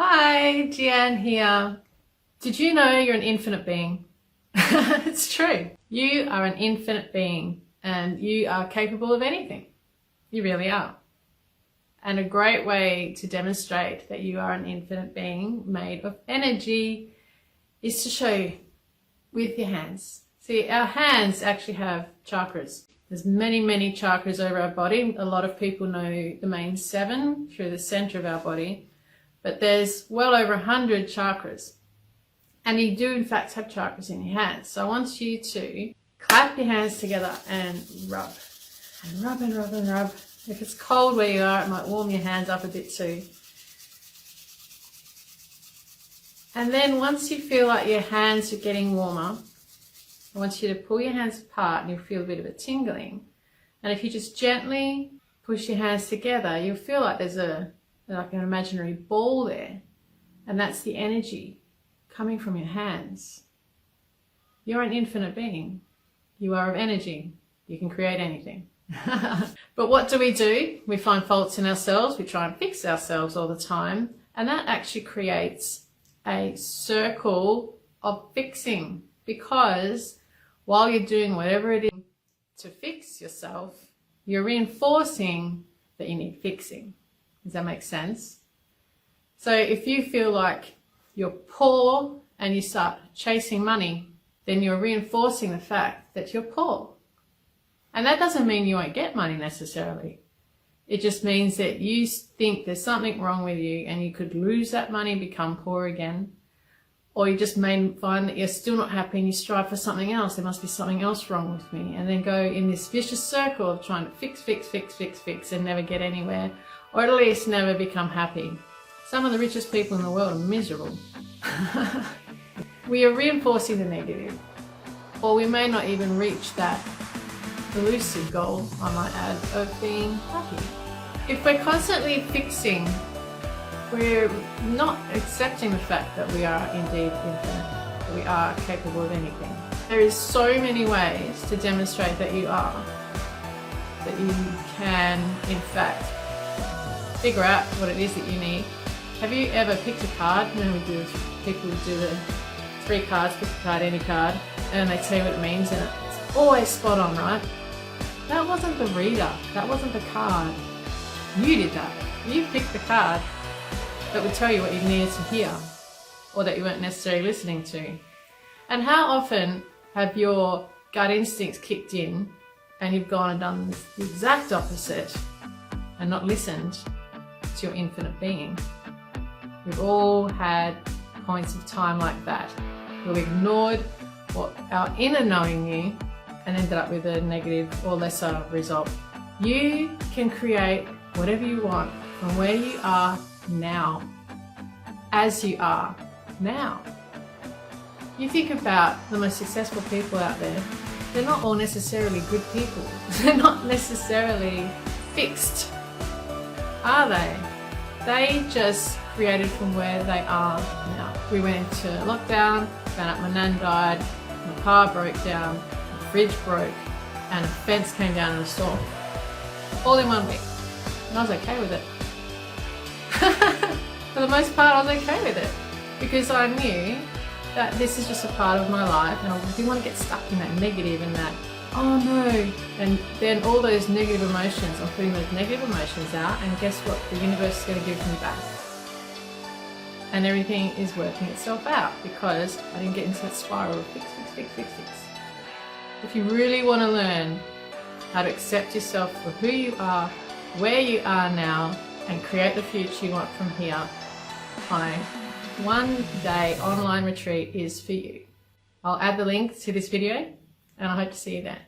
Hi, Jian here. Did you know you're an infinite being? It's true. You are an infinite being and you are capable of anything. You really are. And a great way to demonstrate that you are an infinite being made of energy is to show you with your hands. See, our hands actually have chakras. There's many chakras over our body. A lot of people know the main 7 through the center of our body, but there's well over 100 chakras. And you do in fact have chakras in your hands. So I want you to clap your hands together and rub. And rub and rub and rub. If it's cold where you are, it might warm your hands up a bit too. And then once you feel like your hands are getting warmer, I want you to pull your hands apart and you'll feel a bit of a tingling. And if you just gently push your hands together, you'll feel like there's like an imaginary ball there. And that's the energy coming from your hands. You're an infinite being. You are of energy. You can create anything. But what do? We find faults in ourselves. We try and fix ourselves all the time. And that actually creates a circle of fixing, because while you're doing whatever it is to fix yourself, you're reinforcing that you need fixing. Does that make sense? So if you feel like you're poor and you start chasing money, then you're reinforcing the fact that you're poor. And that doesn't mean you won't get money necessarily. It just means that you think there's something wrong with you and you could lose that money and become poor again. Or you just may find that you're still not happy and you strive for something else. There must be something else wrong with me. And then go in this vicious circle of trying to fix and never get anywhere. Or at least never become happy. Some of the richest people in the world are miserable. We are reinforcing the negative. Or we may not even reach that elusive goal, I might add, of being happy. If we're constantly fixing, we're not accepting the fact that we are indeed infinite, that we are capable of anything. There is so many ways to demonstrate that you are, that you can, in fact, figure out what it is that you need. Have you ever picked a card? You know, people do the 3 cards, pick a card, any card, and they tell you what it means, and it's always spot on, right? That wasn't the reader. That wasn't the card. You did that. You picked the card that would tell you what you needed to hear, or that you weren't necessarily listening to. And how often have your gut instincts kicked in and you've gone and done the exact opposite and not listened to your infinite being? We've all had points of time like that. We've ignored what our inner knowing knew and ended up with a negative or lesser result. You can create whatever you want from where you are now, as you are now. You think about the most successful people out there, they're not all necessarily good people. They're not necessarily fixed, are they? They just created from where they are now. We went into lockdown, found out my nan died, my car broke down, my fridge broke, and a fence came down in the storm. All in 1 week. And I was okay with it. For the most part, I was okay with it, because I knew that this is just a part of my life, and I didn't want to get stuck in that negative and that, oh no, and then all those negative emotions, I'm putting those negative emotions out, and guess what? The universe is going to give me back. And everything is working itself out because I didn't get into that spiral of fix. If you really want to learn how to accept yourself for who you are, where you are now, and create the future you want from here, my 1-day online retreat is for you. I'll add the link to this video and I hope to see you there.